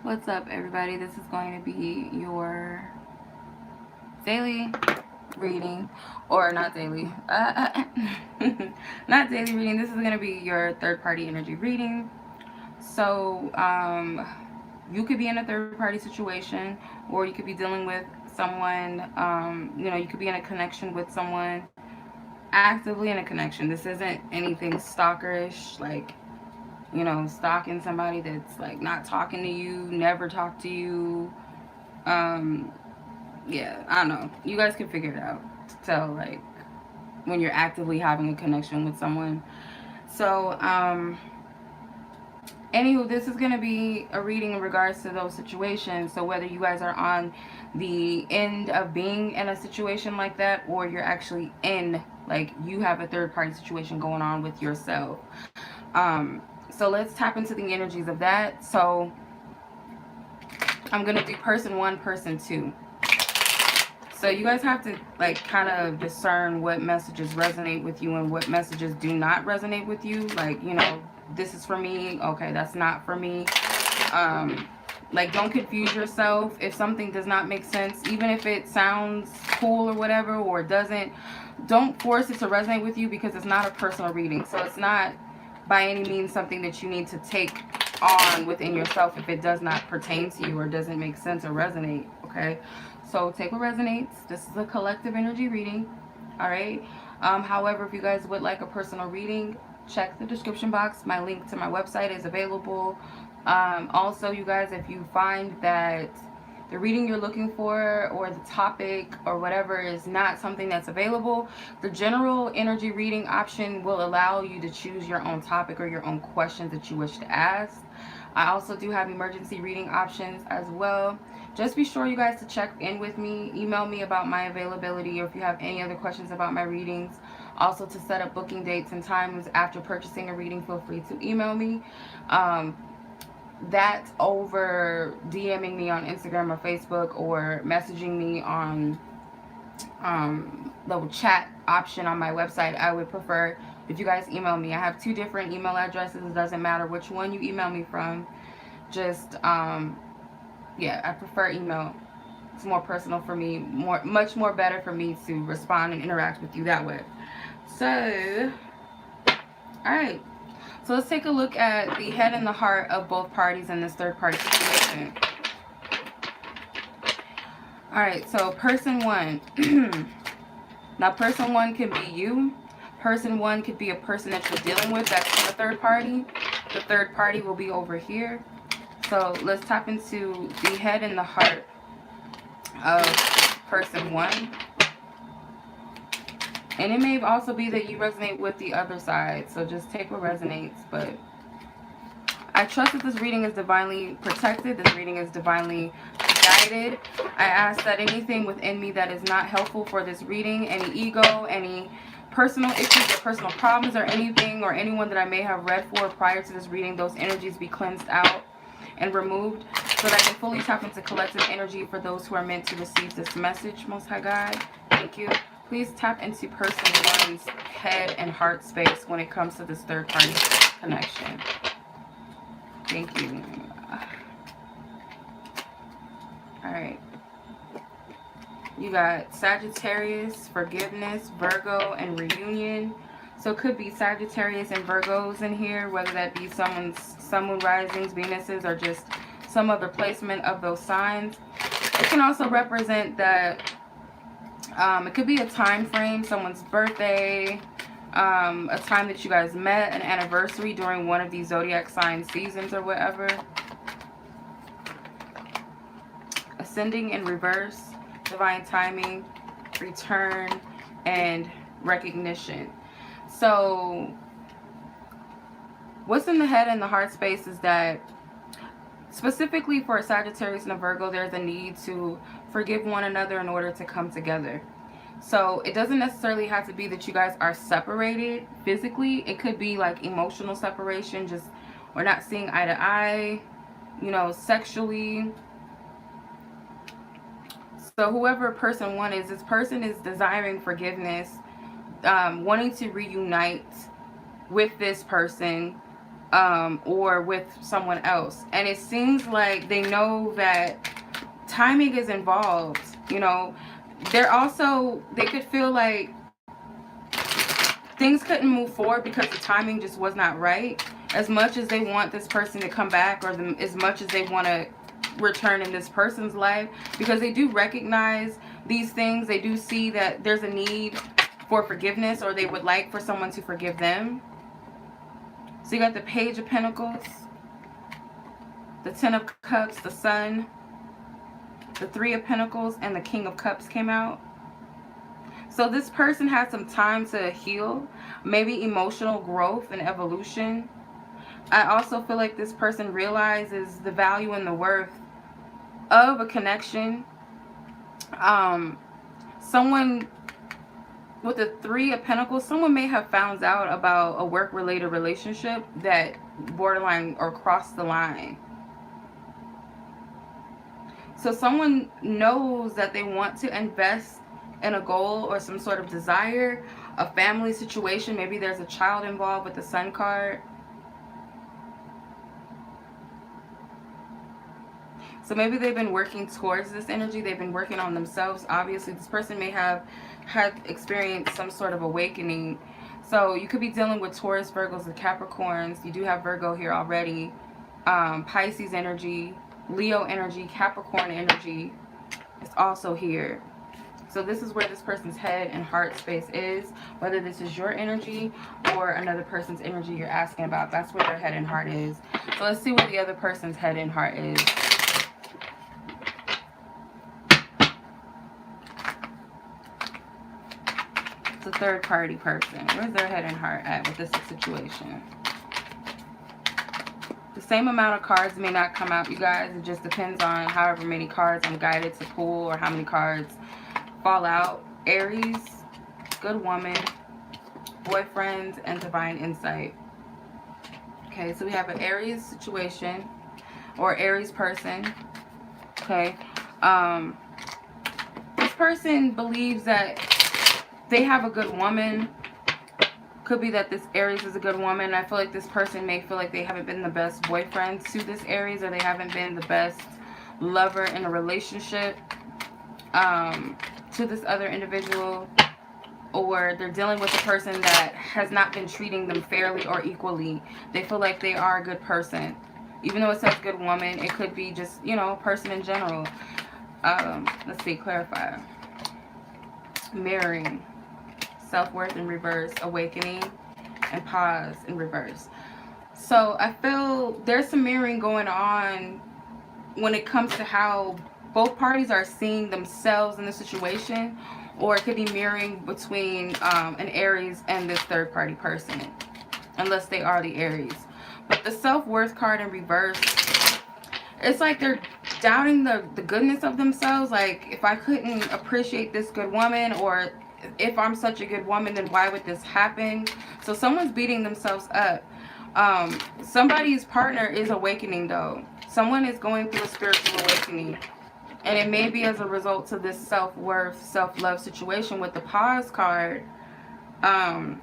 What's up, everybody? This is going to be your daily reading, or not daily, not daily reading. This is going to be your third-party energy reading. So, you could be in a third-party situation, or you could be dealing with someone. You could be in a connection with someone, actively in a connection. This isn't anything stalkerish, like stalking somebody that's like not talking to you, never talk to you. Um, yeah, I don't know. You guys can figure it out to tell like when you're actively having a connection with someone. So, anywho, this is gonna be a reading in regards to those situations. So whether you guys are on the end of being in a situation like that, or you're actually in, like, you have a third party situation going on with yourself. So let's tap into the energies of that. So I'm gonna do person one, person two. So you guys have to like kind of discern what messages resonate with you and what messages do not resonate with you. Like, this is for me. Okay, that's not for me. Like, don't confuse yourself. If something does not make sense, even if it sounds cool or whatever, or it doesn't, don't force it to resonate with you, because it's not a personal reading. So it's not by any means something that you need to take on within yourself if it does not pertain to you or doesn't make sense or resonate. Okay, so take what resonates. This is a collective energy reading. All right. However, if you guys would like a personal reading, check the description box. My link to my website is available. Also, you guys, if you find that the reading you're looking for or the topic or whatever is not something that's available, the general energy reading option will allow you to choose your own topic or your own questions that you wish to ask. I also do have emergency reading options as well. Just be sure, you guys, to check in with me. Email me about my availability, or if you have any other questions about my readings. Also, to set up booking dates and times after purchasing a reading, feel free to email me. That's over DMing me on Instagram or Facebook, or messaging me on the chat option on my website. I would prefer if you guys email me. I have 2 different email addresses. It doesn't matter which one you email me from. Just yeah, I prefer email. It's more personal for me, much more better for me to respond and interact with you that way. So, all right. So let's take a look at the head and the heart of both parties in this third party situation. All right, so person one. Now, person one can be you. Person one could be a person that you're dealing with that's in the third party. The third party will be over here. So let's tap into the head and the heart of person one. And it may also be that you resonate with the other side. So just take what resonates. But I trust that this reading is divinely protected. This reading is divinely guided. I ask that anything within me that is not helpful for this reading, any ego, any personal issues or personal problems or anything or anyone that I may have read for prior to this reading, those energies be cleansed out and removed so that I can fully tap into collective energy for those who are meant to receive this message. Most High God, thank you. Please tap into person one's head and heart space when it comes to this third party connection. Thank you. Alright. You got Sagittarius, forgiveness, Virgo, and reunion. So it could be Sagittarius and Virgos in here, whether that be someone's sun, moon, risings, Venuses, or just some other placement of those signs. It can also represent that it could be a time frame, someone's birthday, a time that you guys met, an anniversary during one of these zodiac sign seasons or whatever. Ascending in reverse, divine timing, return, and recognition. So what's in the head and the heart space is that specifically for a Sagittarius and a Virgo, there's a need to forgive one another in order to come together. So it doesn't necessarily have to be that you guys are separated physically. It could be like emotional separation, just we're not seeing eye to eye, sexually. So whoever person one is, this person is desiring forgiveness, wanting to reunite with this person, or with someone else. And it seems like they know that timing is involved. You know, they could feel like things couldn't move forward because the timing just was not right. As much as they want this person to come back, or as much as they want to return in this person's life, because they do recognize these things. They do see that there's a need for forgiveness, or they would like for someone to forgive them. So you got the Page of Pentacles, the Ten of Cups, the Sun, the Three of Pentacles, and the King of Cups came out. So this person had some time to heal, maybe emotional growth and evolution. I also feel like this person realizes the value and the worth of a connection. Someone with the Three of Pentacles, someone may have found out about a work-related relationship that borderline or crossed the line. So someone knows that they want to invest in a goal or some sort of desire, a family situation. Maybe there's a child involved with the Sun card. So maybe they've been working towards this energy. They've been working on themselves. Obviously, this person may have had experienced some sort of awakening. So you could be dealing with Taurus, Virgos, and Capricorns. You do have Virgo here already. Pisces energy, Leo energy, Capricorn energy is also here. So this is where this person's head and heart space is. Whether this is your energy or another person's energy you're asking about, that's where their head and heart is. So let's see where the other person's head and heart is. It's a third party person. Where's their head and heart at with this situation? The same amount of cards may not come out, you guys. It just depends on however many cards I'm guided to pull, or how many cards fall out. Aries, good woman, boyfriend, and divine insight. Okay, so we have an Aries situation, or Aries person. Okay, this person believes that they have a good woman. Could be that this Aries is a good woman. I feel like this person may feel like they haven't been the best boyfriend to this Aries, or they haven't been the best lover in a relationship to this other individual, or they're dealing with a person that has not been treating them fairly or equally. They feel like they are a good person. Even though it says good woman, it could be just, you know, a person in general. Let's see, clarify. Mirroring, self-worth in reverse, awakening, and pause in reverse. So I feel there's some mirroring going on when it comes to how both parties are seeing themselves in the situation, or it could be mirroring between an Aries and this third party person, unless they are the Aries. But the self-worth card in reverse, it's like they're doubting the goodness of themselves. Like, if I couldn't appreciate this good woman, or if I'm such a good woman, then why would this happen? So someone's beating themselves up. Somebody's partner is awakening though. Someone is going through a spiritual awakening. And it may be as a result to this self-worth, self-love situation with the pause card. The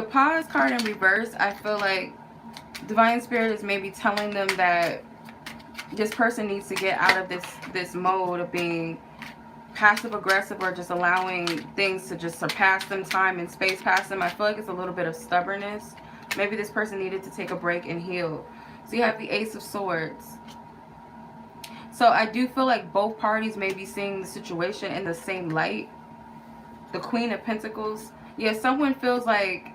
pause card in reverse, I feel like Divine Spirit is maybe telling them that this person needs to get out of this mode of being passive-aggressive, or just allowing things to just surpass them, time and space past them. I feel like it's a little bit of stubbornness. Maybe this person needed to take a break and heal. So you have the Ace of Swords. So I do feel like both parties may be seeing the situation in the same light. The Queen of Pentacles. Yeah, someone feels like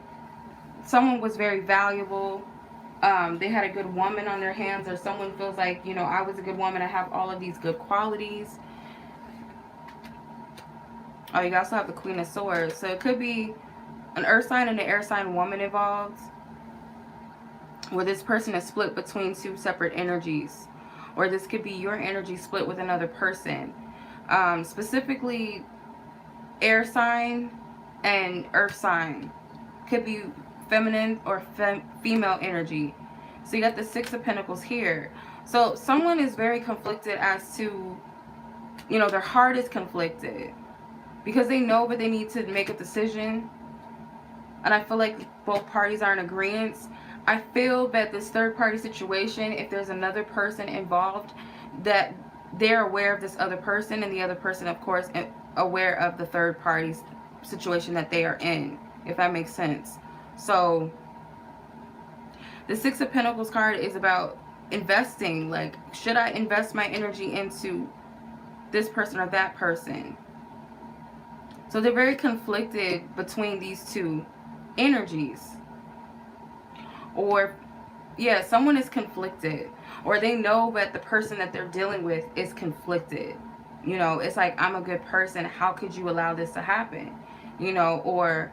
someone was very valuable. They had a good woman on their hands, or someone feels like, you know, I was a good woman. I have all of these good qualities. Oh, you also have the Queen of Swords. So it could be an earth sign and an air sign woman involved, where this person is split between two separate energies. Or this could be your energy split with another person. Specifically, air sign and earth sign. Could be feminine or female energy. So you got the Six of Pentacles here. So someone is very conflicted as to, you know, their heart is conflicted. Because they know, but they need to make a decision. and I feel like both parties are in agreement. I feel that this third party situation, if there's another person involved, that they're aware of this other person, and the other person, of course, aware of the third party's situation that they are in, if that makes sense. So the Six of Pentacles card is about investing. Like, should I invest my energy into this person or that person? So they're very conflicted between these two energies. Or, yeah, someone is conflicted. Or they know that the person that they're dealing with is conflicted. You know, it's like, I'm a good person. How could you allow this to happen? You know, or,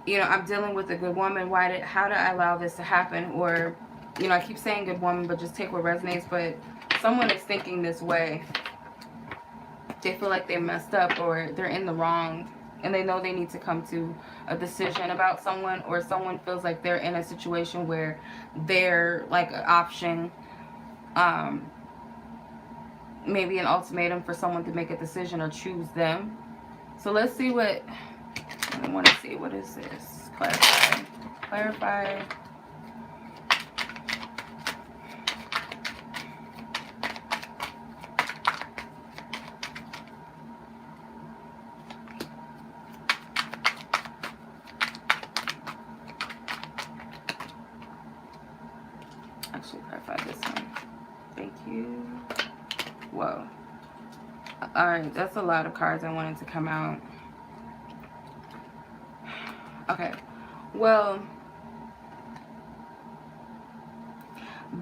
you know, I'm dealing with a good woman. How did I allow this to happen? Or, you know, I keep saying good woman, but just take what resonates. But someone is thinking this way. They feel like they messed up, or they're in the wrong, and they know they need to come to a decision about someone, or someone feels like they're in a situation where they're like an option, maybe an ultimatum for someone to make a decision or choose them. So let's see what, I want to see, what is this? Clarify. Actually, clarify this one. Thank you. Whoa. Alright, that's a lot of cards I wanted to come out. Okay. Well,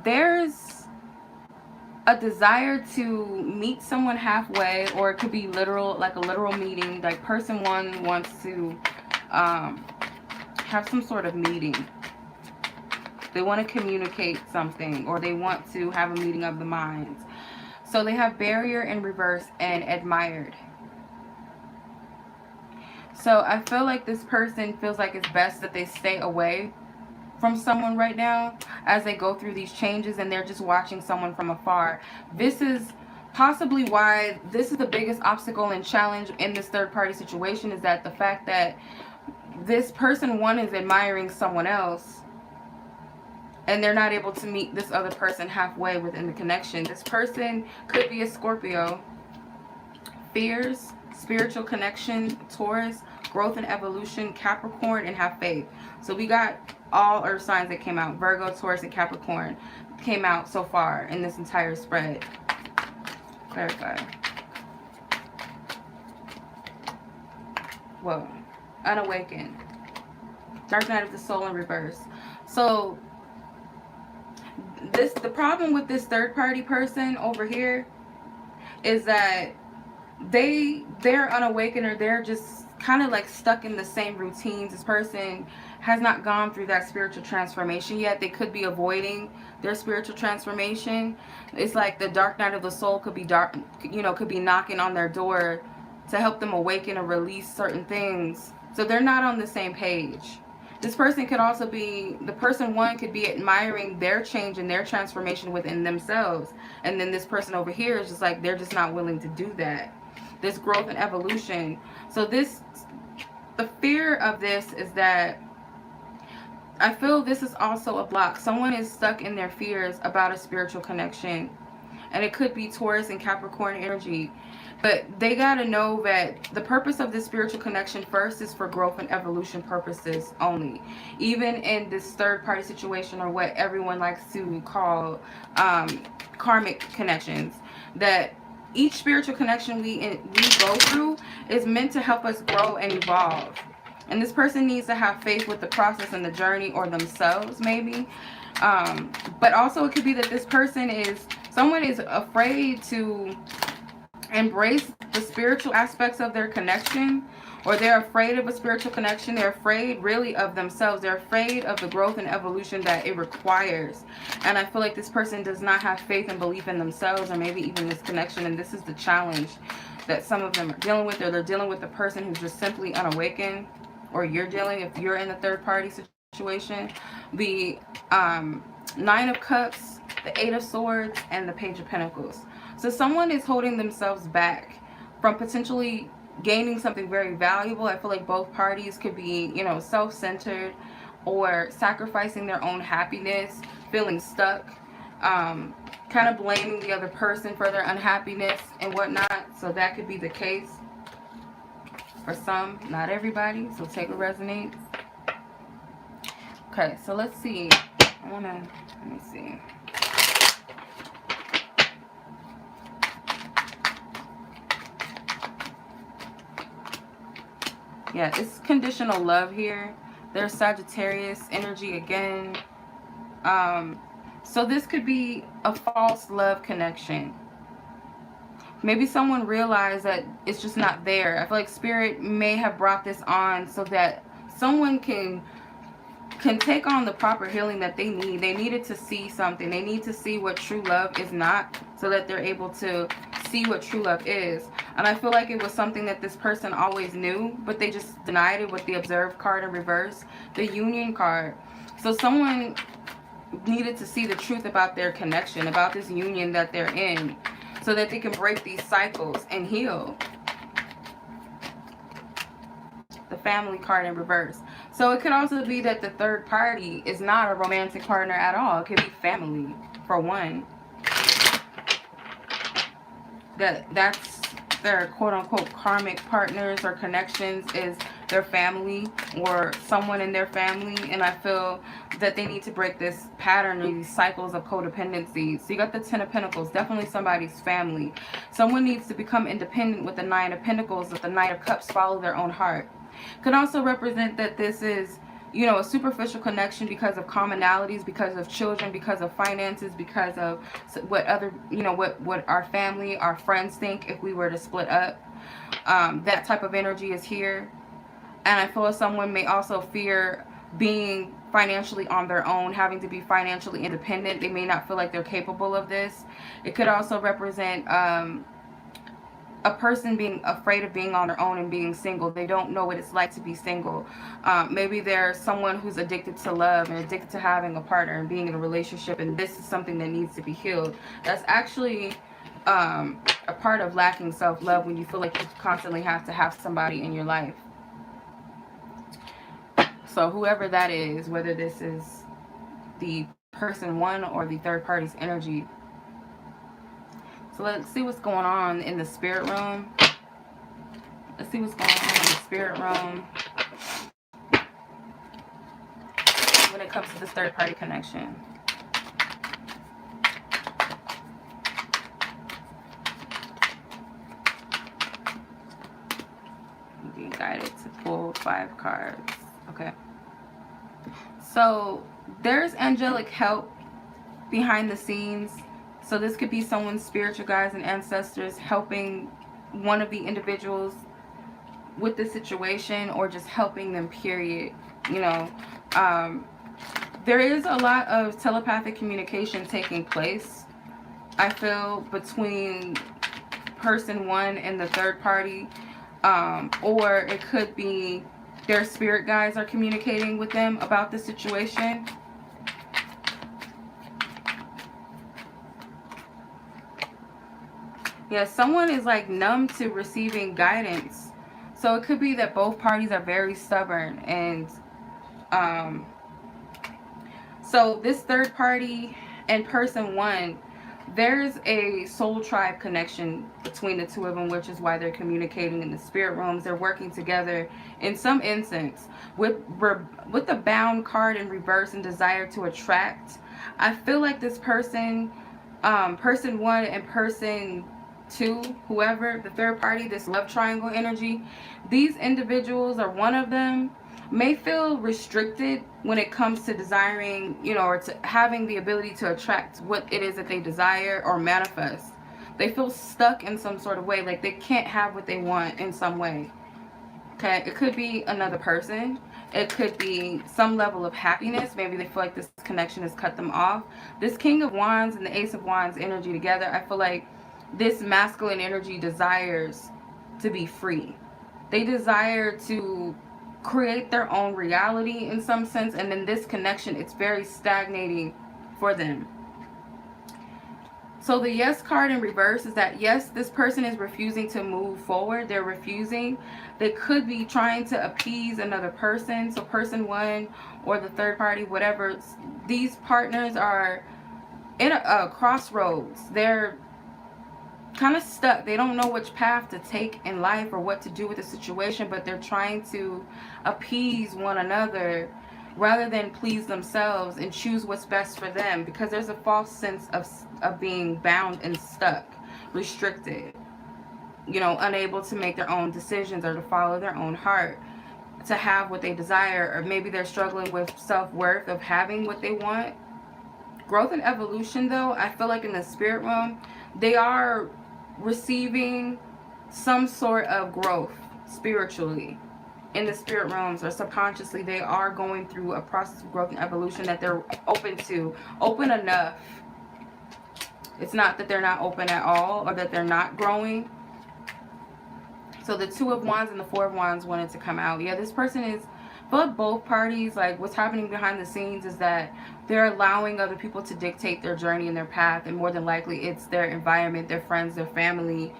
there's a desire to meet someone halfway, or it could be literal, like a literal meeting. Like person one wants to have some sort of meeting. They want to communicate something, or they want to have a meeting of the minds. So they have barrier in reverse and admired. So I feel like this person feels like it's best that they stay away from someone right now as they go through these changes, and they're just watching someone from afar. This is possibly why this is the biggest obstacle and challenge in this third party situation, is that the fact that this person one is admiring someone else, and they're not able to meet this other person halfway within the connection. This person could be a Scorpio. Fears, spiritual connection, Taurus, growth and evolution, Capricorn, and have faith. So we got all earth signs that came out. Virgo, Taurus, and Capricorn came out so far in this entire spread. Clarify. Whoa. Unawakened. Dark night of the soul in reverse. So the problem with this third party person over here is that they're unawakened, or they're just kind of like stuck in the same routines. This person has not gone through that spiritual transformation yet. They could be avoiding their spiritual transformation. It's like the dark night of the soul could be could be knocking on their door to help them awaken or release certain things. So they're not on the same page. This person could also be, the person one could be admiring their change and their transformation within themselves. And then this person over here is just like, they're just not willing to do that. This growth and evolution. So the fear of this is that I feel this is also a block. Someone is stuck in their fears about a spiritual connection. And it could be Taurus and Capricorn energy. But they got to know that the purpose of this spiritual connection first is for growth and evolution purposes only. Even in this third party situation, or what everyone likes to call karmic connections, that each spiritual connection we go through is meant to help us grow and evolve. And this person needs to have faith with the process and the journey, or themselves maybe. But also it could be that this person someone is afraid to embrace the spiritual aspects of their connection, or they're afraid of a spiritual connection. They're afraid really of themselves. They're afraid of the growth and evolution that it requires. And I feel like this person does not have faith and belief in themselves, or maybe even this connection. And this is the challenge that some of them are dealing with, or they're dealing with a person who's just simply unawakened, or you're dealing, if you're in a third party situation. The Nine of Cups, the Eight of Swords, and the Page of Pentacles. So someone is holding themselves back from potentially gaining something very valuable. I feel like both parties could be, you know, self-centered or sacrificing their own happiness, feeling stuck, kind of blaming the other person for their unhappiness and whatnot. So that could be the case for some, not everybody. So take what resonates. Okay, so let's see. Let me see. Yeah, it's conditional love here. There's Sagittarius energy again. So this could be a false love connection. Maybe someone realized that it's just not there. I feel like Spirit may have brought this on so that someone can take on the proper healing that they need. They needed to see something. They need to see what true love is not, so that they're able to see what true love is. And I feel like it was something that this person always knew, but they just denied it with the Observe card in reverse, the Union card. So someone needed to see the truth about their connection, about this union that they're in, so that they can break these cycles and heal. The Family card in reverse. So it could also be that the third party is not a romantic partner at all. It could be family, for one. That's their quote-unquote karmic partners or connections, is their family or someone in their family. And I feel that they need to break this pattern or these cycles of codependency. So you got the Ten of Pentacles, definitely somebody's family. Someone needs to become independent with the Nine of Pentacles, with the Knight of Cups, follow their own heart. Could also represent that this is, you know, a superficial connection because of commonalities, because of children, because of finances, because of what other, you know, what our family, our friends think if we were to split up. That type of energy is here. And I feel someone may also fear being financially on their own, having to be financially independent. They may not feel like they're capable of this. It could also represent a person being afraid of being on their own and being single. They don't know what it's like to be single. Maybe there's someone who's addicted to love and addicted to having a partner and being in a relationship, and this is something that needs to be healed. That's actually a part of lacking self-love, when you feel like you constantly have to have somebody in your life. So whoever that is, whether this is the person one or the third party's energy. So let's see what's going on in the spirit room. Let's see what's going on in the spirit room when it comes to this third party connection. I'm being guided to pull 5 cards. Okay. So there's angelic help behind the scenes. So this could be someone's spiritual guides and ancestors helping one of the individuals with the situation, or just helping them, period. You know, there is a lot of telepathic communication taking place, I feel, between person one and the third party. Or it could be their spirit guides are communicating with them about the situation. Yeah, someone is like numb to receiving guidance. So it could be that both parties are very stubborn. And so this third party and person one, there's a soul tribe connection between the two of them, which is why they're communicating in the spirit rooms. They're working together in some instance. With the bound card in reverse and desire to attract, I feel like this person, person one and person two, whoever, the third party, this love triangle energy, these individuals, or one of them, may feel restricted when it comes to desiring, you know, or to having the ability to attract what it is that they desire or manifest. They feel stuck in some sort of way, like they can't have what they want in some way. Okay, it could be another person. It could be some level of happiness. Maybe they feel like this connection has cut them off. This King of Wands and the Ace of Wands energy together, I feel like this masculine energy desires to be free. They desire to create their own reality in some sense, and in this connection it's very stagnating for them. So the yes card in reverse is that, yes, this person is refusing to move forward. They're refusing. They could be trying to appease another person. So person one or the third party, whatever. These partners are in a crossroads. They're kind of stuck. They don't know which path to take in life or what to do with the situation, but they're trying to appease one another rather than please themselves and choose what's best for them, because there's a false sense of being bound and stuck, restricted, you know, unable to make their own decisions or to follow their own heart, to have what they desire. Or maybe they're struggling with self-worth of having what they want. Growth and evolution, though, I feel like in the spirit realm, they are receiving some sort of growth spiritually in the spirit realms, or subconsciously they are going through a process of growth and evolution that they're open to, open enough. It's not that they're not open at all or that they're not growing. So the Two of Wands and the Four of Wands wanted to come out. Yeah, this person is, but both parties, like what's happening behind the scenes is that they're allowing other people to dictate their journey and their path, and more than likely it's their environment, their friends, their family,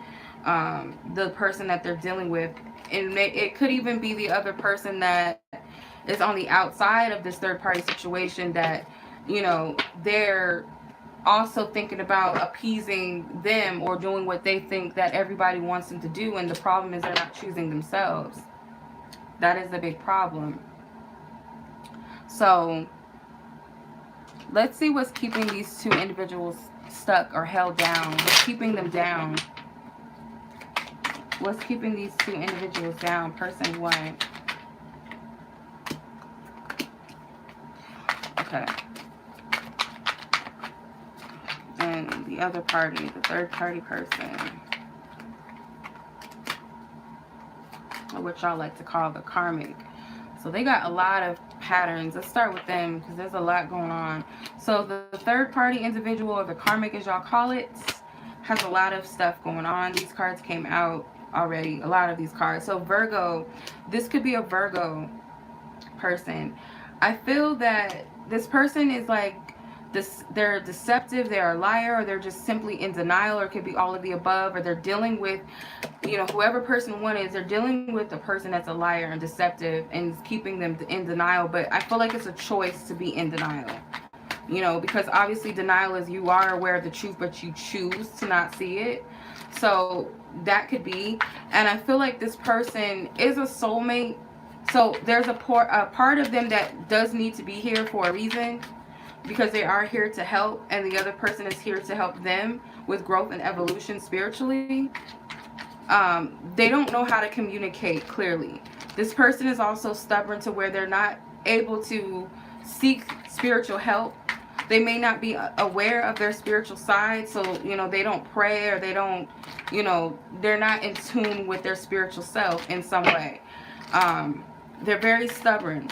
the person that they're dealing with. And it could even be the other person that is on the outside of this third party situation that, you know, they're also thinking about appeasing them or doing what they think that everybody wants them to do, and the problem is they're not choosing themselves. That is the big problem. So let's see what's keeping these two individuals stuck or held down. What's keeping them down? What's keeping these two individuals down? Person one. Okay. And the other party, the third party person, or what y'all like to call the karmic. So they got a lot of patterns. Let's start with them because there's a lot going on. So the third party individual, or the karmic as y'all call it, has a lot of stuff going on. These cards came out already, a lot of these cards. So Virgo, this could be a Virgo person. I feel that this person is like this, they're deceptive, they're a liar, or they're just simply in denial, or it could be all of the above, or they're dealing with, you know, whoever person one is, they're dealing with a person that's a liar and deceptive and is keeping them in denial. But I feel like it's a choice to be in denial, you know, because obviously denial is you are aware of the truth but you choose to not see it. So that could be. And I feel like this person is a soulmate. So there's a part of them that does need to be here for a reason, because they are here to help, and the other person is here to help them with growth and evolution spiritually. They don't know how to communicate clearly. This person is also stubborn to where they're not able to seek spiritual help. They may not be aware of their spiritual side, so, you know, they don't pray, or they don't, you know, they're not in tune with their spiritual self in some way. They're very stubborn.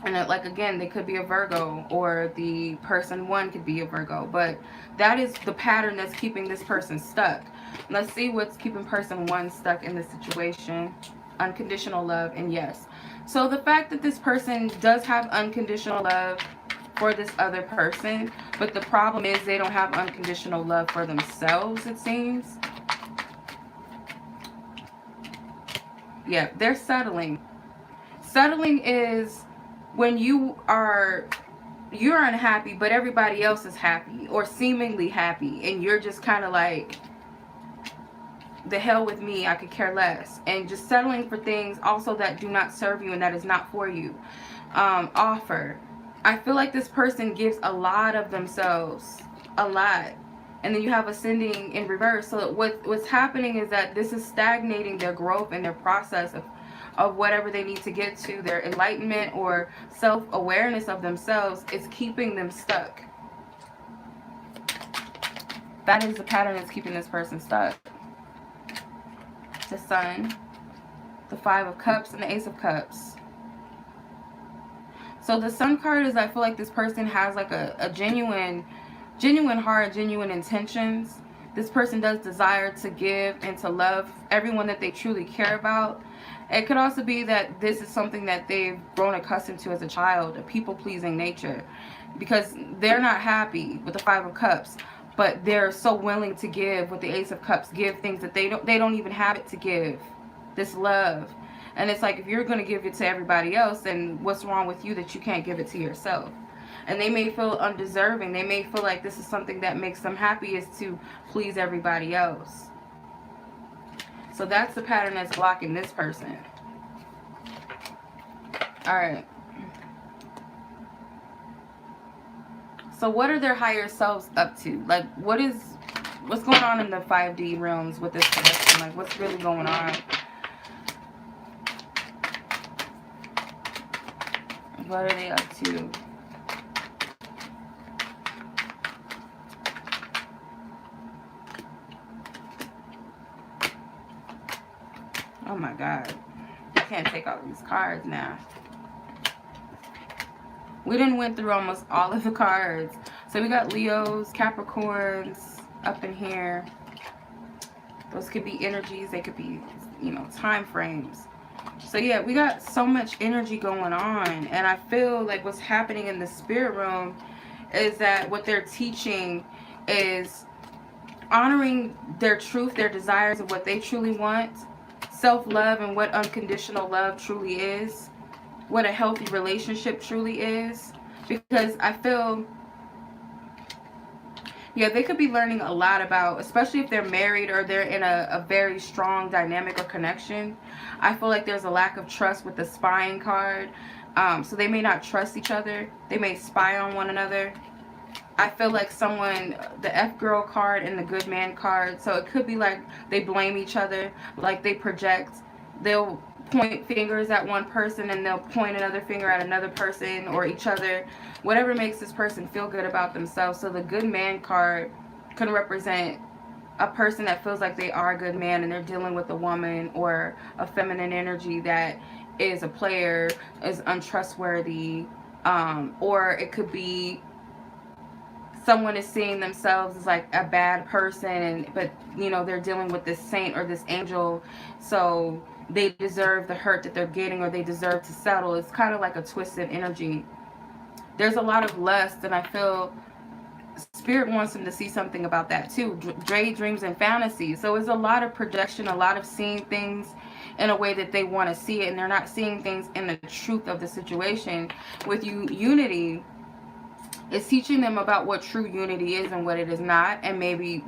And like, again, they could be a Virgo, or the person one could be a Virgo. But that is the pattern that's keeping this person stuck. Let's see what's keeping person one stuck in this situation. Unconditional love and yes. So the fact that this person does have unconditional love for this other person, but the problem is they don't have unconditional love for themselves, it seems. Yeah, they're settling. Settling is when you're unhappy, but everybody else is happy or seemingly happy, and you're just kind of like, the hell with me, I could care less, and just settling for things also that do not serve you and that is not for you. Offer. I feel like this person gives a lot of themselves, a lot, and then you have ascending in reverse. So what's happening is that this is stagnating their growth and their process of whatever they need to get to. Their enlightenment or self-awareness of themselves is keeping them stuck. That is the pattern that's keeping this person stuck. The Sun, the Five of Cups, and the Ace of Cups. So the Sun card is, I feel like this person has like a genuine heart, genuine intentions. This person does desire to give and to love everyone that they truly care about. It could also be that this is something that they've grown accustomed to as a child, a people-pleasing nature, because they're not happy with the Five of Cups. but they're so willing to give with the Ace of Cups, give things that they don't even have it to give. This love. And it's like, if you're going to give it to everybody else, then what's wrong with you that you can't give it to yourself? And they may feel undeserving. They may feel like this is something that makes them happy, is to please everybody else. So that's the pattern that's blocking this person. Alright. So what are their higher selves up to? Like, what's going on in the 5D realms with this connection? Like, what's really going on? What are they up to? Oh my God. I can't take all these cards now. We done went through almost all of the cards. So we got Leos, Capricorns up in here. Those could be energies. They could be, you know, time frames. So yeah, we got so much energy going on. And I feel like what's happening in the spirit room is that what they're teaching is honoring their truth, their desires, of what they truly want. Self-love and what unconditional love truly is. What a healthy relationship truly is. Because I feel, yeah, they could be learning a lot about, especially if they're married or they're in a very strong dynamic or connection. I feel like there's a lack of trust with the spying card. So they may not trust each other. They may spy on one another. I feel like someone, the F-girl card and the good man card, so it could be like they blame each other, like they project. They'll point fingers at one person and they'll point another finger at another person or each other. Whatever makes this person feel good about themselves. So the good man card can represent a person that feels like they are a good man and they're dealing with a woman or a feminine energy that is a player, is untrustworthy, or it could be someone is seeing themselves as like a bad person, but you know, they're dealing with this saint or this angel, so they deserve the hurt that they're getting, or they deserve to settle. It's kind of like a twisted energy. There's a lot of lust, and I feel Spirit wants them to see something about that too. Daydreams and fantasy. So it's a lot of projection, a lot of seeing things in a way that they want to see it, and they're not seeing things in the truth of the situation. With unity, it's teaching them about what true unity is and what it is not, and maybe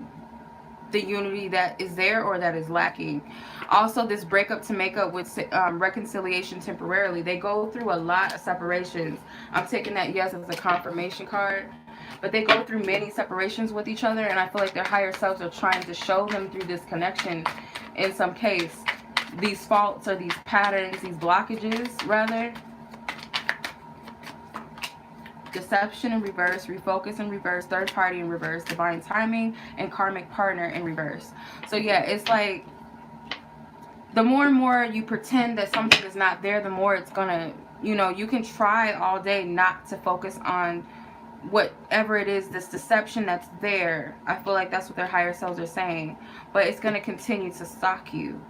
the unity that is there or that is lacking. Also, this breakup to make up with reconciliation temporarily. They go through a lot of separations. I'm taking that, yes, as a confirmation card. But they go through many separations with each other, and I feel like their higher selves are trying to show them through this connection, in some case, these faults or these patterns, these blockages, rather. Deception in reverse, refocus in reverse, third party in reverse, divine timing, and karmic partner in reverse. So yeah, it's like the more and more you pretend that something is not there, the more it's gonna, you know, you can try all day not to focus on whatever it is, this deception that's there. I feel like that's what their higher selves are saying, but it's going to continue to stalk you.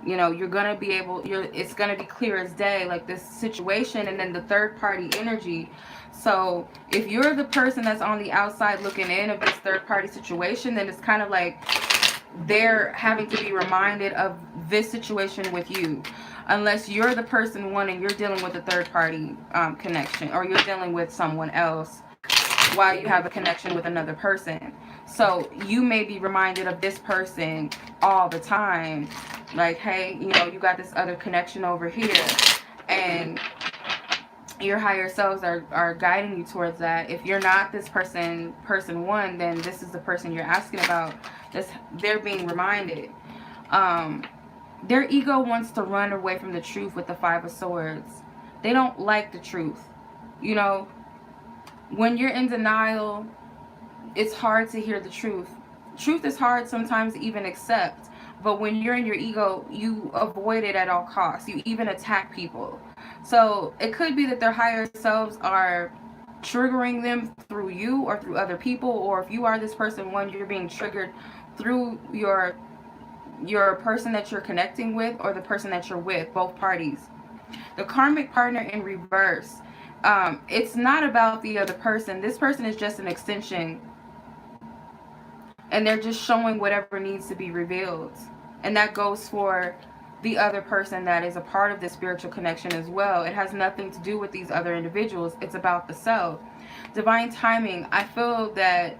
You know, you're going to be able, it's going to be clear as day, like this situation, and then the third party energy. So if you're the person that's on the outside looking in of this third party situation, then it's kind of like they're having to be reminded of this situation with you. Unless you're the person one and you're dealing with a third party connection, or you're dealing with someone else while you have a connection with another person. So you may be reminded of this person all the time. Like, hey, you know, you got this other connection over here. And your higher selves are guiding you towards that. If you're not this person one, then this is the person you're asking about. They're being reminded. Their ego wants to run away from the truth with the Five of Swords. They don't like the truth. You know, when you're in denial, it's hard to hear the truth. Truth is hard sometimes to even accept. But when you're in your ego, you avoid it at all costs. You even attack people. So it could be that their higher selves are triggering them through you or through other people. Or if you are this person one, you're being triggered through your person that you're connecting with, or the person that you're with, both parties. The karmic partner in reverse. It's not about the other person. This person is just an extension And they're just showing whatever needs to be revealed. And that goes for the other person that is a part of this spiritual connection as well. It has nothing to do with these other individuals. It's about the self. Divine timing. I feel that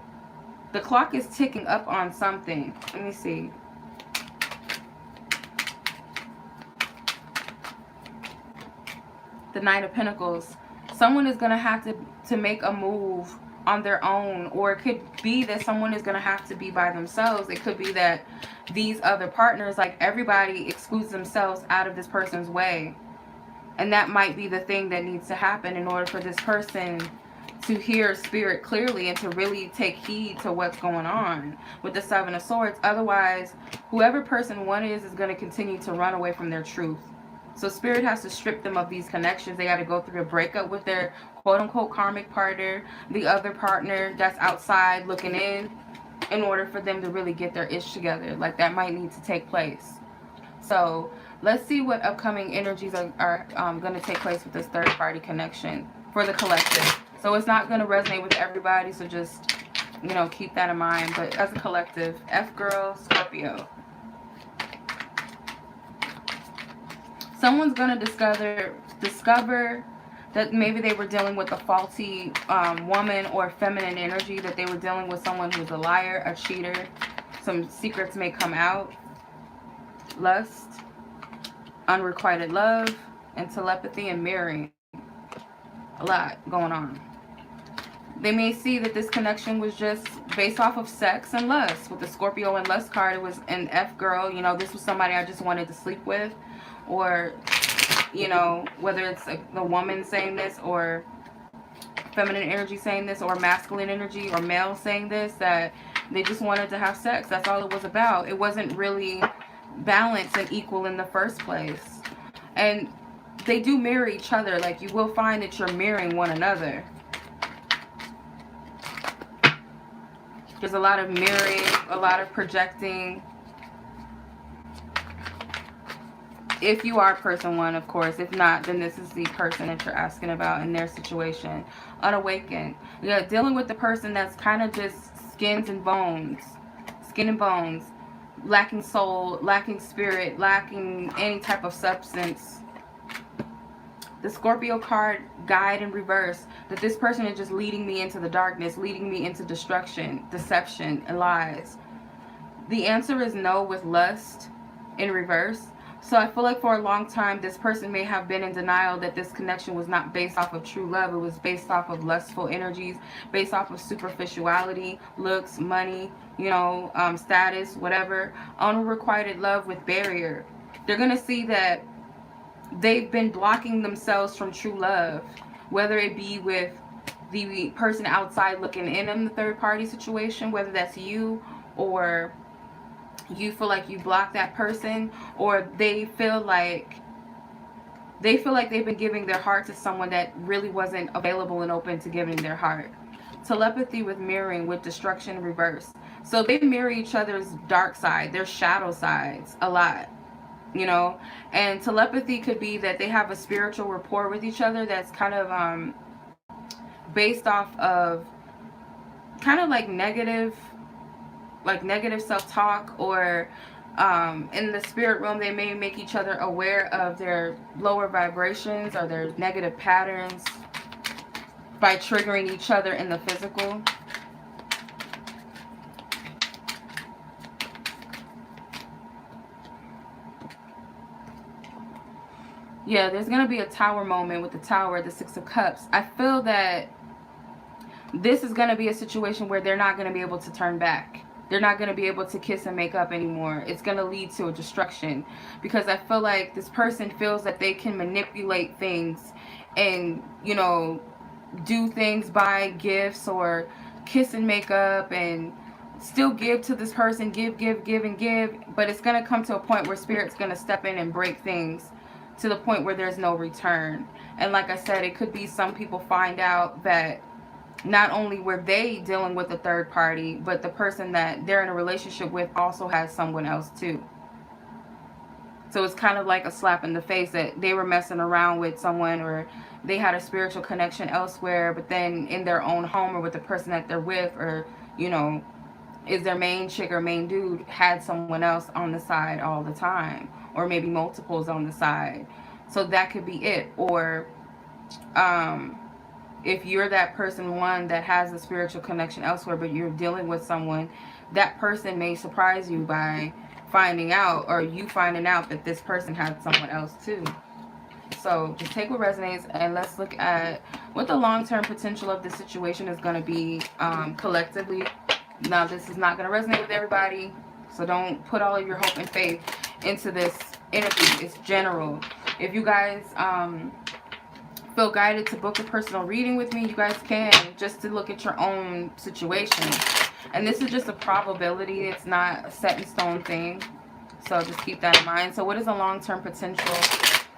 the clock is ticking up on something. Let me see. The Knight of Pentacles. Someone is going to have to make a move on their own, or it could be that someone is going to have to be by themselves. It could be that these other partners, like everybody, excludes themselves out of this person's way, and that might be the thing that needs to happen in order for this person to hear spirit clearly and to really take heed to what's going on with the Seven of Swords. Otherwise, whoever person one is going to continue to run away from their truth. So spirit has to strip them of these connections. They got to go through a breakup with their quote-unquote karmic partner, the other partner that's outside looking in order for them to really get their ish together. Like, that might need to take place. So let's see what upcoming energies are going to take place with this third-party connection for the collective. So it's not going to resonate with everybody, so just, you know, keep that in mind. But as a collective, F-Girl, Scorpio. Someone's going to discover that maybe they were dealing with a faulty woman or feminine energy, that they were dealing with someone who's a liar, a cheater. Some secrets may come out. Lust, unrequited love, and telepathy and mirroring. A lot going on. They may see that this connection was just based off of sex and lust. With the Scorpio and lust card, it was an F-girl. You know, this was somebody I just wanted to sleep with. Or, you know, whether it's the woman saying this, or feminine energy saying this, or masculine energy, or male saying this, that they just wanted to have sex. That's all it was about. It wasn't really balanced and equal in the first place. And they do mirror each other. Like, you will find that you're mirroring one another. There's a lot of mirroring, a lot of projecting. If you are person one, of course. If not, then this is the person that you're asking about in their situation. Unawakened. Yeah, dealing with the person that's kind of just skins and bones. Skin and bones. Lacking soul, lacking spirit, lacking any type of substance. The Scorpio card, guide in reverse. That this person is just leading me into the darkness, leading me into destruction, deception, and lies. The answer is no with lust in reverse. So I feel like for a long time, this person may have been in denial that this connection was not based off of true love. It was based off of lustful energies, based off of superficiality, looks, money, you know, status, whatever. Unrequited love with barrier. They're going to see that they've been blocking themselves from true love, whether it be with the person outside looking in the third party situation, whether that's you, or you feel like you blocked that person, or they feel like they've been giving their heart to someone that really wasn't available and open to giving their heart. Telepathy with mirroring, with destruction in reverse. So they mirror each other's dark side, their shadow sides a lot, you know. And telepathy could be that they have a spiritual rapport with each other that's kind of based off of kind of like negative self-talk, or in the spirit realm they may make each other aware of their lower vibrations or their negative patterns by triggering each other in the physical. Yeah, there's going to be a tower moment with the tower, the Six of Cups. I feel that this is going to be a situation where they're not going to be able to turn back. They're not going to be able to kiss and make up anymore. It's going to lead to a destruction, because I feel like this person feels that they can manipulate things and, you know, do things, buy gifts or kiss and make up, and still give to this person, give, and give. But it's going to come to a point where Spirit's going to step in and break things to the point where there's no return. And like I said, it could be some people find out that not only were they dealing with a third party, but the person that they're in a relationship with also has someone else too. So it's kind of like a slap in the face that they were messing around with someone, or they had a spiritual connection elsewhere, but then in their own home or with the person that they're with, or, you know, is their main chick or main dude had someone else on the side all the time, or maybe multiples on the side. So that could be it. Or if you're that person, one, that has a spiritual connection elsewhere, but you're dealing with someone, that person may surprise you by finding out, or you finding out that this person had someone else too. So just take what resonates, and let's look at what the long-term potential of this situation is going to be collectively. Now, this is not going to resonate with everybody, so don't put all of your hope and faith into this energy. It's general. If you guys feel guided to book a personal reading with me, you guys can, just to look at your own situation. And this is just a probability. It's not a set in stone thing. So just keep that in mind. So what is the long-term potential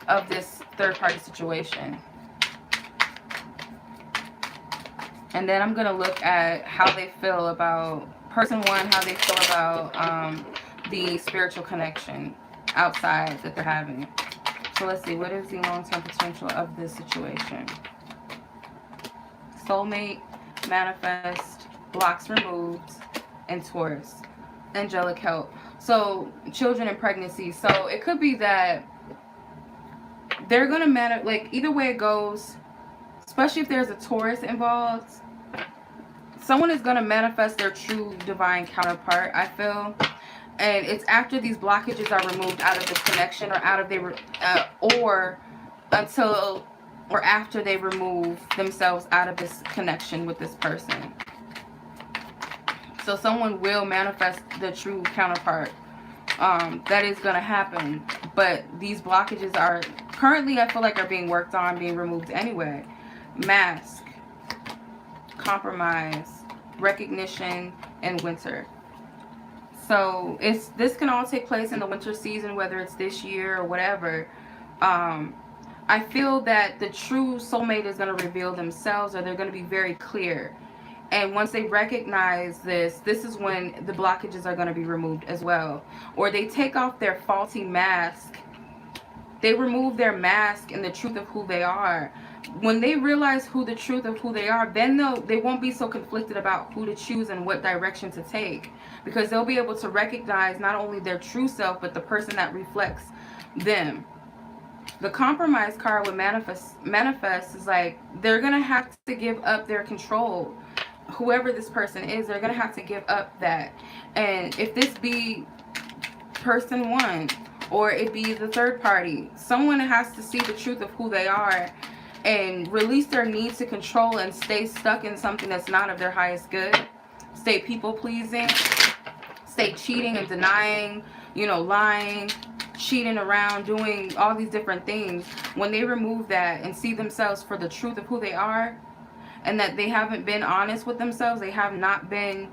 of this third-party situation? And then I'm going to look at how they feel about person one, how they feel about the spiritual connection outside that they're having. So let's see, what is the long-term potential of this situation? Soulmate, manifest, blocks removed, and Taurus. Angelic help. So children and pregnancy. So it could be that they're going to like, either way it goes, especially if there's a Taurus involved, someone is going to manifest their true divine counterpart, I feel. And it's after these blockages are removed out of this connection, or out of or after they remove themselves out of this connection with this person. So someone will manifest the true counterpart. That is going to happen. But these blockages are currently, I feel like, are being worked on, being removed anyway. Mask, compromise, recognition, and winter. So this can all take place in the winter season, whether it's this year or whatever. I feel that the true soulmate is going to reveal themselves, or they're going to be very clear. And once they recognize this is when the blockages are going to be removed as well. Or they take off their faulty mask. They remove their mask and the truth of who they are. When they realize the truth of who they are, then they won't be so conflicted about who to choose and what direction to take. Because they'll be able to recognize not only their true self, but the person that reflects them. The compromise card with manifest is like, they're going to have to give up their control. Whoever this person is, they're going to have to give up that. And if this be person one, or it be the third party, someone has to see the truth of who they are and release their need to control and stay stuck in something that's not of their highest good. Stay people pleasing, stay cheating and denying, lying, cheating around, doing all these different things. When they remove that and see themselves for the truth of who they are, and that they haven't been honest with themselves, they have not been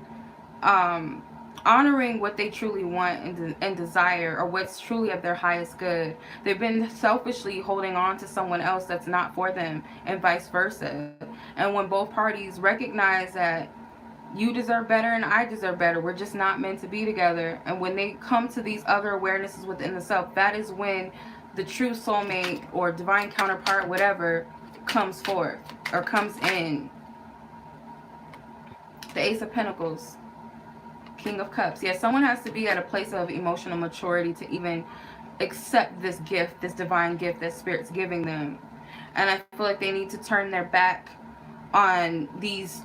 honoring what they truly want and desire, or what's truly of their highest good. They've been selfishly holding on to someone else that's not for them, and vice versa. And when both parties recognize that you deserve better and I deserve better, we're just not meant to be together, and when they come to these other awarenesses within the self, that is when the true soulmate or divine counterpart, whatever, comes forth or comes in. The Ace of Pentacles, King of Cups. Yeah, someone has to be at a place of emotional maturity to even accept this gift, this divine gift that Spirit's giving them. And I feel like they need to turn their back on these,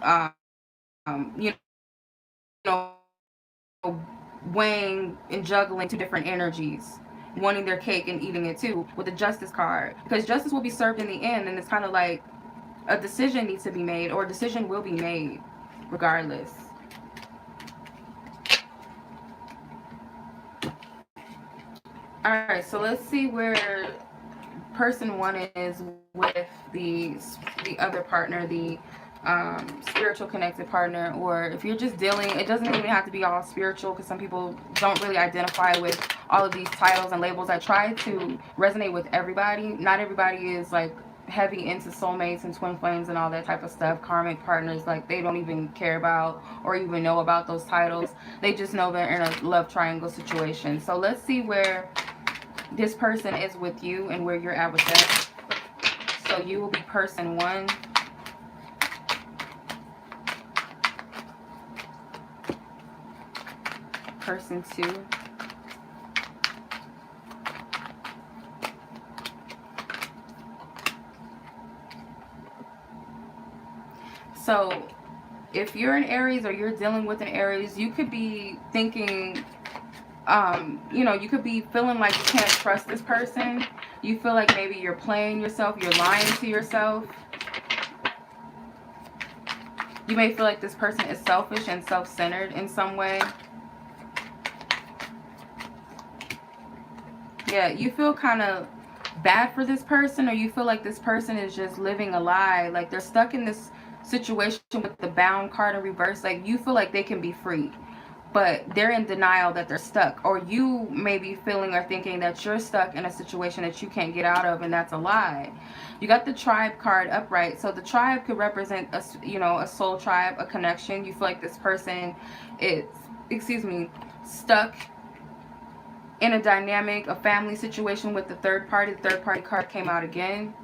weighing and juggling two different energies, wanting their cake and eating it too, with the Justice card. Because justice will be served in the end, and it's kind of like a decision needs to be made, or a decision will be made regardless. Alright, so let's see where person one is with the other partner, the spiritual connected partner. Or if you're just dealing, it doesn't even have to be all spiritual, because some people don't really identify with all of these titles and labels. I try to resonate with everybody. Not everybody is like heavy into soulmates and twin flames and all that type of stuff. Karmic partners, like, they don't even care about or even know about those titles. They just know they're in a love triangle situation. So let's see where this person is with you and where you're at with that. So you will be person one. person too. So if you're an Aries or you're dealing with an Aries, you could be thinking, you know, you could be feeling like you can't trust this person. You feel like maybe you're playing yourself, you're lying to yourself. You may feel like this person is selfish and self-centered in some way. Yeah, you feel kind of bad for this person, or you feel like this person is just living a lie. Like they're stuck in this situation with the bound card in reverse. Like you feel like they can be free, but they're in denial that they're stuck. Or you may be feeling or thinking that you're stuck in a situation that you can't get out of, and that's a lie. You got the tribe card upright. So the tribe could represent a, you know, a soul tribe, a connection. You feel like this person is, excuse me, stuck in a dynamic, a family situation with the third party. The third party card came out again.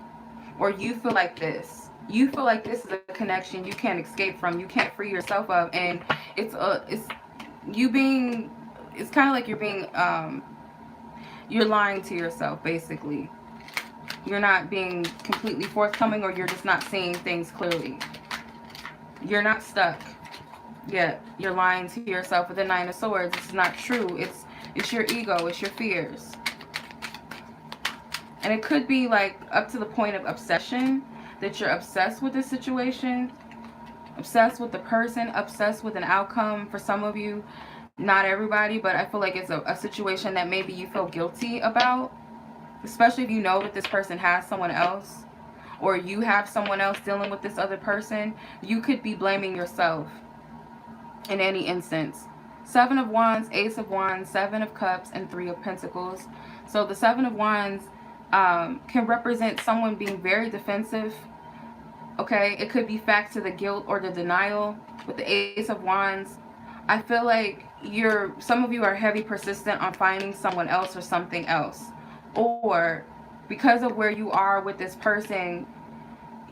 Or you feel like this. You feel like this is a connection you can't escape from. You can't free yourself of. And it's you being, it's kind of like you're being, you're lying to yourself, basically. You're not being completely forthcoming, or you're just not seeing things clearly. You're not stuck. Yeah, you're lying to yourself with the Nine of Swords. It's not true. It's your ego. It's your fears. And it could be like up to the point of obsession, that you're obsessed with this situation, obsessed with the person, obsessed with an outcome. For some of you, not everybody, but I feel like it's a situation that maybe you feel guilty about, especially if you know that this person has someone else, or you have someone else dealing with this other person. You could be blaming yourself in any instance. Seven of Wands, Ace of Wands, Seven of Cups, and Three of Pentacles. So the Seven of Wands can represent someone being very defensive. Okay, it could be back to the guilt or the denial. With the Ace of Wands, I feel like some of you are heavy persistent on finding someone else or something else. Or because of where you are with this person,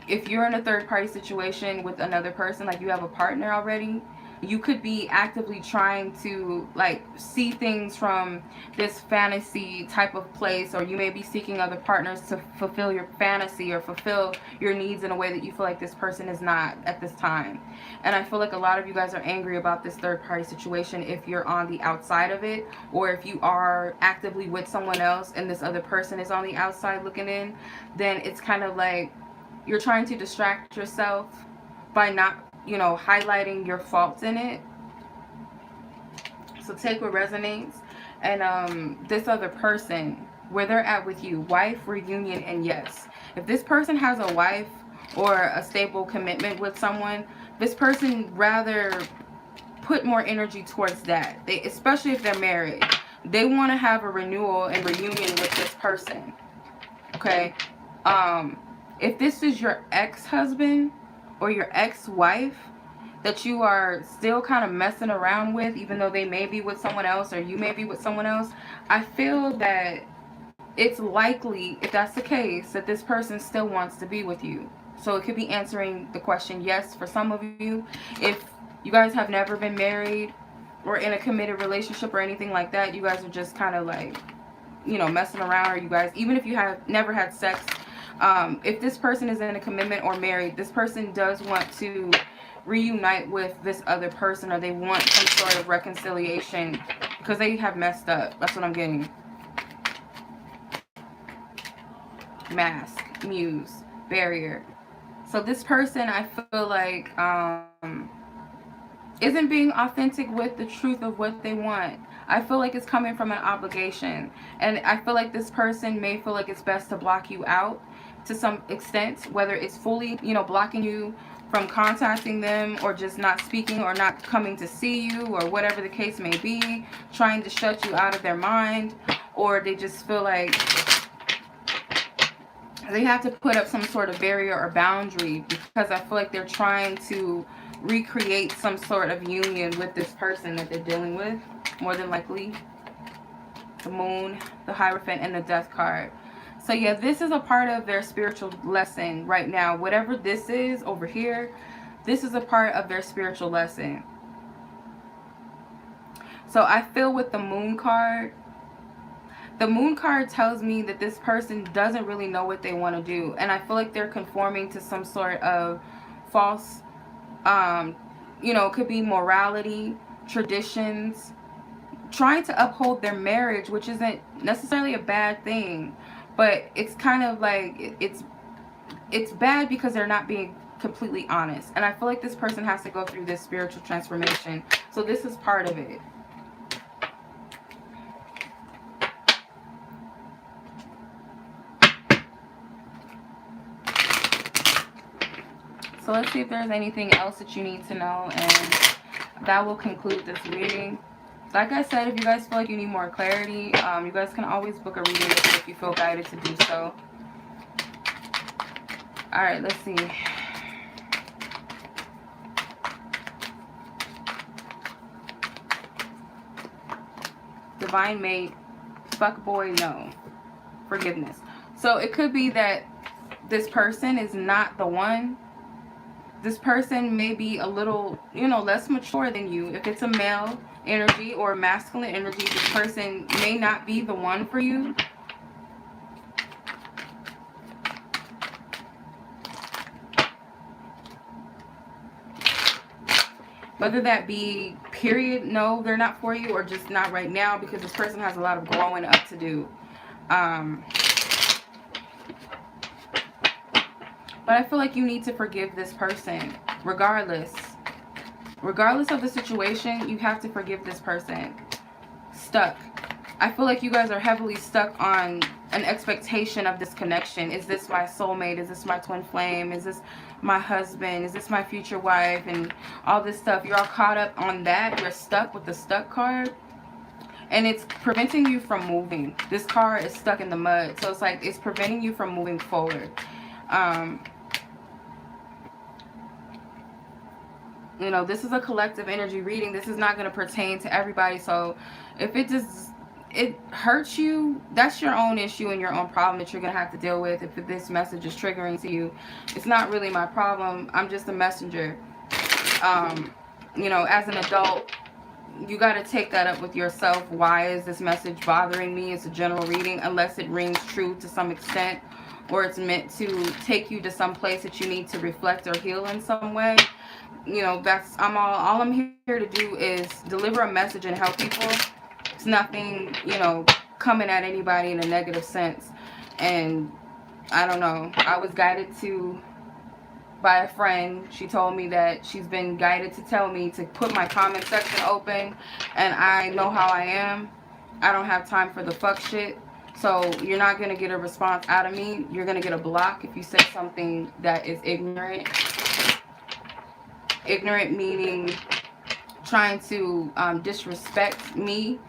if you're in a third party situation with another person, like you have a partner already, you could be actively trying to like see things from this fantasy type of place, or you may be seeking other partners to fulfill your fantasy or fulfill your needs in a way that you feel like this person is not at this time. And I feel like a lot of you guys are angry about this third party situation if you're on the outside of it, or if you are actively with someone else and this other person is on the outside looking in. Then it's kind of like you're trying to distract yourself by not, you know, highlighting your faults in it. So take what resonates. And this other person, where they're at with you, wife, reunion, and yes. If this person has a wife or a stable commitment with someone, this person rather put more energy towards that. Especially if they're married, they want to have a renewal and reunion with this person. Okay. If this is your ex-husband or your ex-wife that you are still kind of messing around with, even though they may be with someone else or you may be with someone else, I feel that it's likely, if that's the case, that this person still wants to be with you. So it could be answering the question yes for some of you. If you guys have never been married or in a committed relationship or anything like that, you guys are just kind of like, you know, messing around, or you guys, even if you have never had sex, if this person is in a commitment or married, this person does want to reunite with this other person, or they want some sort of reconciliation because they have messed up. That's what I'm getting. Mask, Muse, Barrier. So this person, I feel like, isn't being authentic with the truth of what they want. I feel like it's coming from an obligation. And I feel like this person may feel like it's best to block you out to some extent, whether it's fully, you know, blocking you from contacting them, or just not speaking or not coming to see you, or whatever the case may be, trying to shut you out of their mind, or they just feel like they have to put up some sort of barrier or boundary, because I feel like they're trying to recreate some sort of union with this person that they're dealing with, more than likely. The Moon, the Hierophant, and the Death card. So yeah, this is a part of their spiritual lesson right now. Whatever this is over here, this is a part of their spiritual lesson. So I feel with the moon card, the moon card tells me that this person doesn't really know what they want to do. And I feel like they're conforming to some sort of false, you know, it could be morality, traditions, trying to uphold their marriage, which isn't necessarily a bad thing. But it's kind of like, it's bad because they're not being completely honest. And I feel like this person has to go through this spiritual transformation. So this is part of it. So let's see if there's anything else that you need to know, and that will conclude this reading. Like I said, if you guys feel like you need more clarity, you guys can always book a reading if you feel guided to do so. Alright, let's see. Divine mate, fuckboy, no. Forgiveness. So it could be that this person is not the one. This person may be a little, you know, less mature than you. If it's a male energy or a masculine energy, this person may not be the one for you. Whether that be period, no, they're not for you, or just not right now, because this person has a lot of growing up to do. But I feel like you need to forgive this person. Regardless of the situation, you have to forgive this person. Stuck. I feel like you guys are heavily stuck on an expectation of this connection. Is this my soulmate? Is this my twin flame? Is this my husband? Is this my future wife? And all this stuff. You're all caught up on that. You're stuck with the stuck card. And it's preventing you from moving. This card is stuck in the mud. So it's like it's preventing you from moving forward. You know, this is a collective energy reading. This is not going to pertain to everybody. So if it hurts you, that's your own issue and your own problem that you're going to have to deal with. If this message is triggering to you, it's not really my problem. I'm just a messenger. You know, as an adult, you got to take that up with yourself. Why is this message bothering me? It's a general reading, unless it rings true to some extent, or it's meant to take you to some place that you need to reflect or heal in some way. You know, that's all I'm here to do is deliver a message and help people. It's nothing, you know, coming at anybody in a negative sense. And I don't know, I was guided to by a friend. She told me that she's been guided to tell me to put my comment section open, and I know how I am. I don't have time for the fuck shit. So you're not going to get a response out of me. You're going to get a block if you say something that is ignorant. Ignorant meaning trying to disrespect me,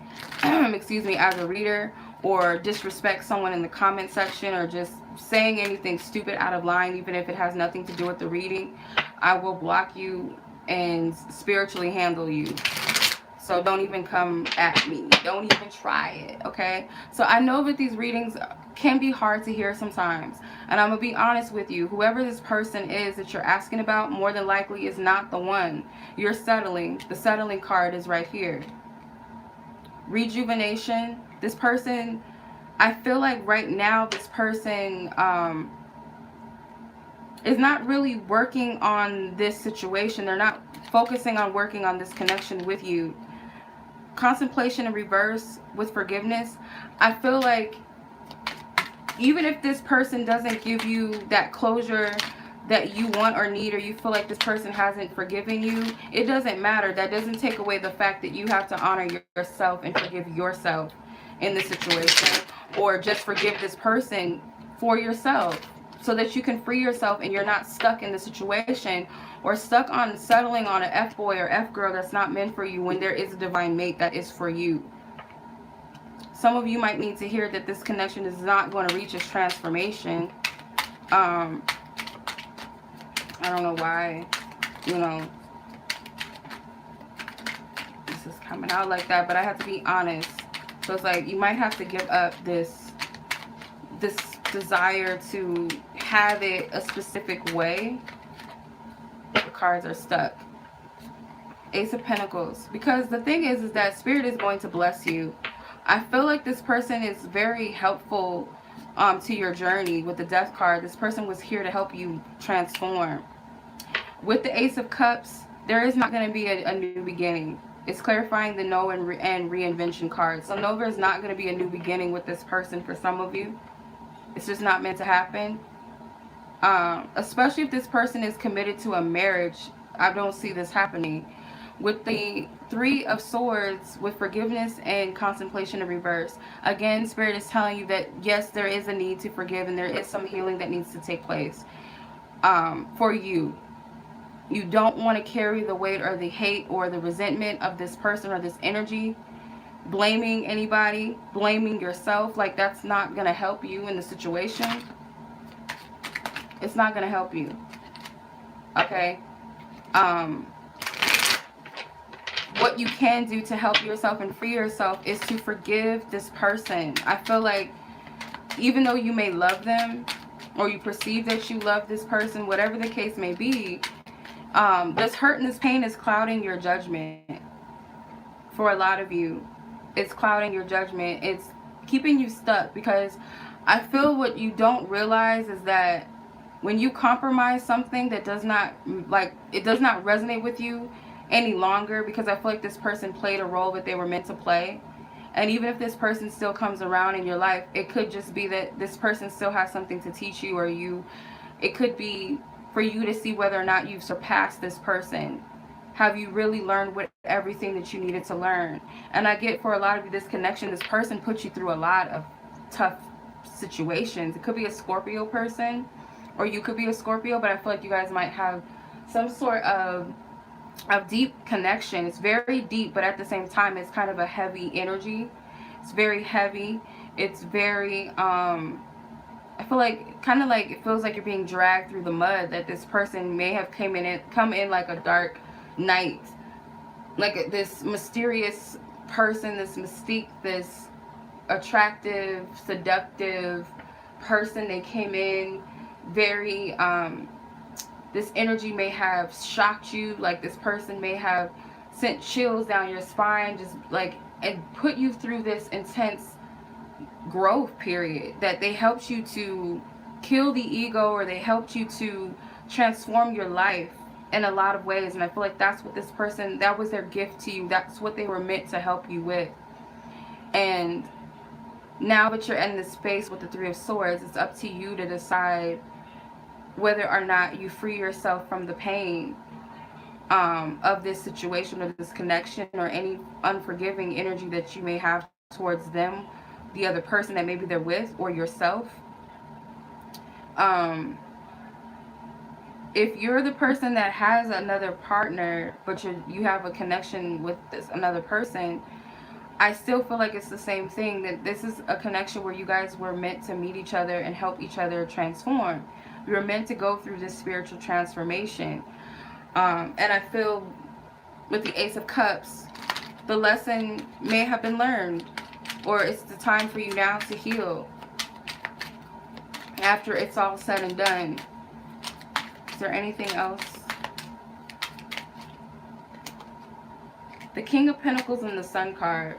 excuse me, as a reader, or disrespect someone in the comment section, or just saying anything stupid out of line, even if it has nothing to do with the reading. I will block you and spiritually handle you. So don't even come at me. Don't even try it, okay? So I know that these readings can be hard to hear sometimes. And I'm going to be honest with you. Whoever this person is that you're asking about, more than likely is not the one. You're settling. The settling card is right here. Rejuvenation. This person, I feel like right now this person is not really working on this situation. They're not focusing on working on this connection with you. Contemplation in reverse with forgiveness. I feel like even if this person doesn't give you that closure that you want or need, or you feel like this person hasn't forgiven you, it doesn't matter. That doesn't take away the fact that you have to honor yourself and forgive yourself in this situation, or just forgive this person for yourself, so that you can free yourself and you're not stuck in the situation, or stuck on settling on an F-boy or F-girl that's not meant for you, when there is a divine mate that is for you. Some of you might need to hear that this connection is not going to reach its transformation. I don't know why, you know, this is coming out like that, but I have to be honest. So it's like you might have to give up this desire to have it a specific way. The cards are stuck. Ace of Pentacles. Because the thing is that Spirit is going to bless you. I feel like this person is very helpful to your journey. With the Death card, this person was here to help you transform. With the Ace of Cups, there is not going to be a new beginning. It's clarifying the no and reinvention card. So no, there's not going to be a new beginning with this person for some of you. It's just not meant to happen. Especially if this person is committed to a marriage, I don't see this happening. With the Three of Swords, with forgiveness and contemplation in reverse, again, Spirit is telling you that yes, there is a need to forgive and there is some healing that needs to take place for you. You don't want to carry the weight or the hate or the resentment of this person or this energy, blaming anybody, blaming yourself. Like, that's not going to help you in the situation. It's not going to help you. Okay? What you can do to help yourself and free yourself is to forgive this person. I feel like even though you may love them or you perceive that you love this person, whatever the case may be, this hurt and this pain is clouding your judgment. For a lot of you, it's clouding your judgment. It's keeping you stuck, because I feel what you don't realize is that when you compromise something that does not, like, it does not resonate with you any longer, because I feel like this person played a role that they were meant to play. And even if this person still comes around in your life, it could just be that this person still has something to teach you, or it could be for you to see whether or not you've surpassed this person. Have you really learned everything that you needed to learn? And I get, for a lot of you, this connection, this person put you through a lot of tough situations. It could be a Scorpio person, or you could be a Scorpio, but I feel like you guys might have some sort of deep connection. It's very deep, but at the same time, it's kind of a heavy energy. It's very heavy. It's very, I feel like, kind of like, it feels like you're being dragged through the mud, that this person may have come in like a dark night. Like this mysterious person, this mystique, this attractive, seductive person. They came in very, this energy may have shocked you. Like, this person may have sent chills down your spine, just like, and put you through this intense growth period, that they helped you to kill the ego, or they helped you to transform your life in a lot of ways. And I feel like that's what this person, that was their gift to you. That's what they were meant to help you with. And now that you're in this space with the Three of Swords, it's up to you to decide whether or not you free yourself from the pain of this situation, or this connection, or any unforgiving energy that you may have towards them, the other person that maybe they're with, or yourself. If you're the person that has another partner, but you have a connection with another person, I still feel like it's the same thing, that this is a connection where you guys were meant to meet each other and help each other transform. You were meant to go through this spiritual transformation. And I feel with the Ace of Cups, the lesson may have been learned, or it's the time for you now to heal after it's all said and done. Is there anything else? The King of Pentacles and the Sun card.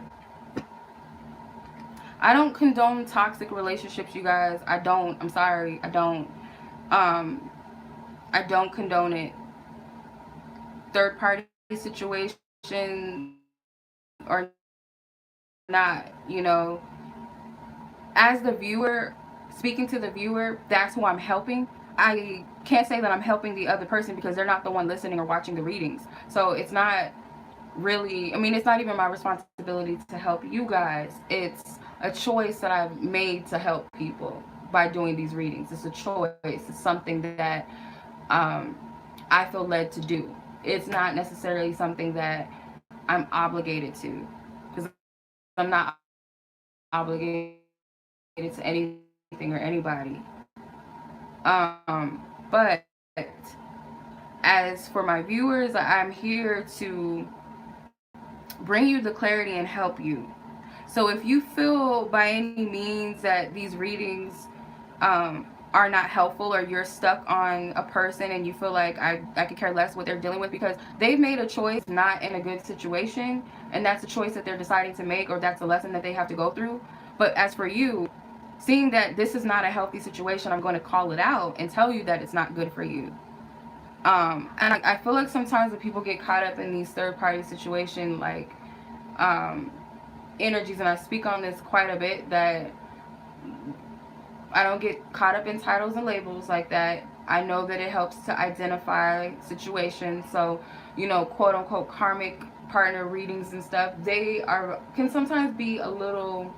I don't condone toxic relationships, you guys. I don't. I'm sorry. I don't. I don't condone it. Third party situation or not, you know. As the viewer, speaking to the viewer, that's who I'm helping. I can't say that I'm helping the other person, because they're not the one listening or watching the readings. So it's not really, I mean, it's not even my responsibility to help you guys. It's a choice that I've made to help people by doing these readings. It's a choice. It's something that I feel led to do. It's not necessarily something that I'm obligated to, because I'm not obligated to anything or anybody. But as for my viewers, I'm here to bring you the clarity and help you. So if you feel by any means that these readings are not helpful, or you're stuck on a person and you feel like I could care less what they're dealing with, because they've made a choice not in a good situation, and that's a choice that they're deciding to make, or that's a lesson that they have to go through. But as for you, seeing that this is not a healthy situation, I'm going to call it out and tell you that it's not good for you. And I feel like sometimes when people get caught up in these third party situation, like energies, and I speak on this quite a bit, that I don't get caught up in titles and labels like that. I know that it helps to identify situations. So, you know, quote unquote karmic partner readings and stuff, they can sometimes be a little,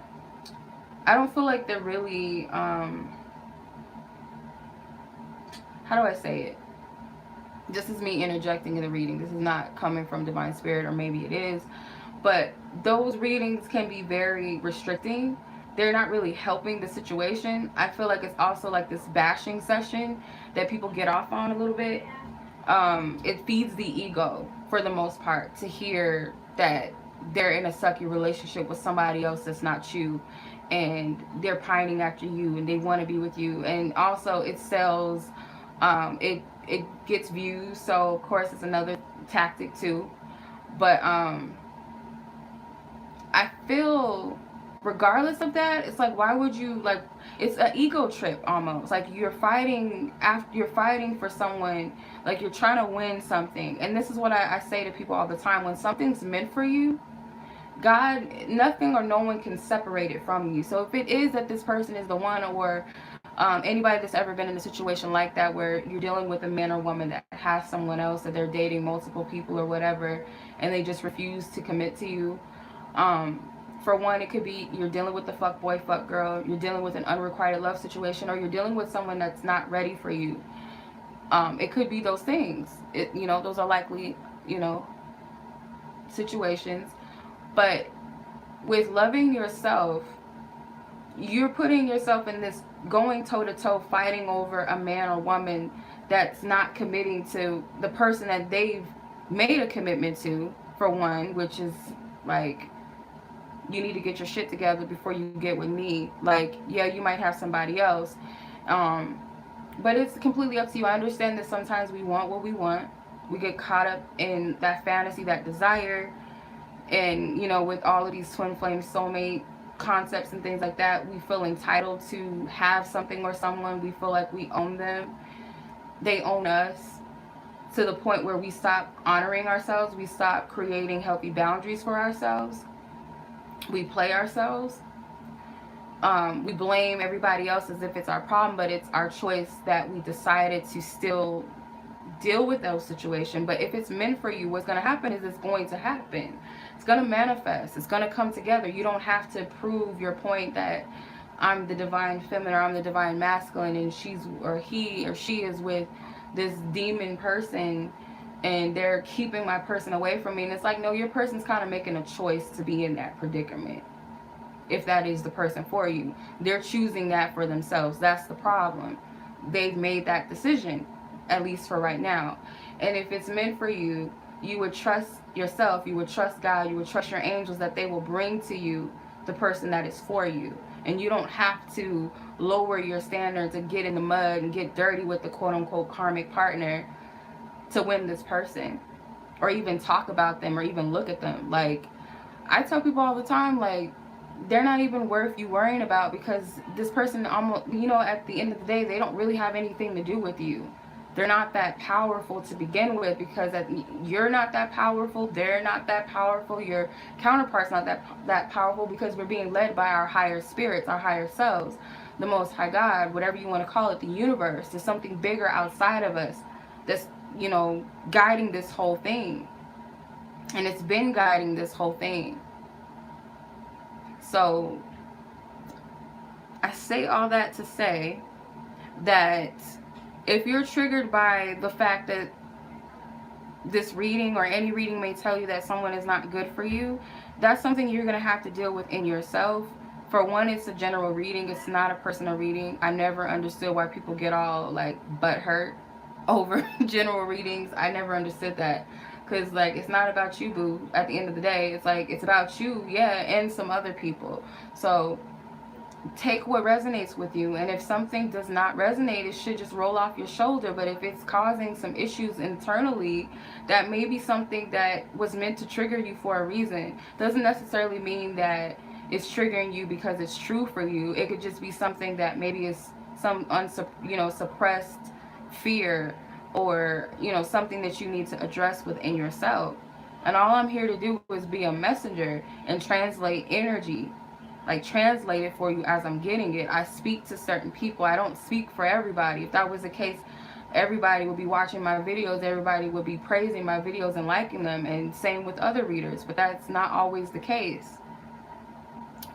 I don't feel like they're really, how do I say it? This is me interjecting in the reading. This is not coming from Divine Spirit, or maybe it is. But those readings can be very restricting. They're not really helping the situation. I feel like it's also like this bashing session that people get off on a little bit. It feeds the ego for the most part to hear that they're in a sucky relationship with somebody else that's not you, and they're pining after you and they want to be with you. And also it sells, it gets views, so of course it's another tactic too. But I feel regardless of that, it's like, why would you, like, it's an ego trip almost. Like you're fighting for someone, like you're trying to win something. And this is what I say to people all the time: when something's meant for you, God, nothing or no one can separate it from you. So if it is that this person is the one, or anybody that's ever been in a situation like that, where you're dealing with a man or woman that has someone else, that they're dating multiple people or whatever, and they just refuse to commit to you. For one, it could be you're dealing with the fuck boy, fuck girl, you're dealing with an unrequited love situation, or you're dealing with someone that's not ready for you. It could be those things. You know, those are likely, you know, situations. But with loving yourself, you're putting yourself in this going toe-to-toe fighting over a man or woman that's not committing to the person that they've made a commitment to, for one, which is like, you need to get your shit together before you get with me. Like, yeah, you might have somebody else, but it's completely up to you. I understand that sometimes we want what we want. We get caught up in that fantasy, that desire, and, you know, with all of these twin flame soulmate concepts and things like that, we feel entitled to have something or someone. We feel like we own them. They own us, to the point where we stop honoring ourselves. We stop creating healthy boundaries for ourselves. We play ourselves. We blame everybody else as if it's our problem, but it's our choice that we decided to still deal with those situations. But if it's meant for you, what's going to happen is it's going to happen. It's going to manifest. It's going to come together. You don't have to prove your point that I'm the divine feminine or I'm the divine masculine, and she's, or he or she is with this demon person and they're keeping my person away from me. And it's like, no, your person's kind of making a choice to be in that predicament. If that is the person for you, they're choosing that for themselves. That's the problem. They've made that decision, at least for right now. And if it's meant for you, you would trust yourself, you would trust God, you would trust your angels that they will bring to you the person that is for you. And you don't have to lower your standards and get in the mud and get dirty with the quote-unquote karmic partner to win this person, or even talk about them, or even look at them. Like, I tell people all the time, like, they're not even worth you worrying about, because this person, almost, you know, at the end of the day, they don't really have anything to do with you. They're not that powerful to begin with, because you're not that powerful, they're not that powerful, your counterpart's not that powerful, because we're being led by our higher spirits, our higher selves, the Most High God, whatever you want to call it, the universe. There's something bigger outside of us that's, you know, guiding this whole thing. And it's been guiding this whole thing. So I say all that to say that if you're triggered by the fact that this reading or any reading may tell you that someone is not good for you, that's something you're going to have to deal with in yourself. For one, it's a general reading. It's not a personal reading. I never understood why people get all like butthurt over general readings. I never understood that, because like, it's not about you, boo. At the end of the day, it's like, it's about you, yeah, and some other people. So take what resonates with you. And if something does not resonate, it should just roll off your shoulder. But if it's causing some issues internally, that may be something that was meant to trigger you for a reason. Doesn't necessarily mean that it's triggering you because it's true for you. It could just be something that maybe is some suppressed fear, or something that you need to address within yourself. And all I'm here to do is be a messenger and translate energy, like translate it for you as I'm getting it. I speak to certain people. I don't speak for everybody. If that was the case, everybody would be watching my videos, everybody would be praising my videos and liking them, and same with other readers. But that's not always the case.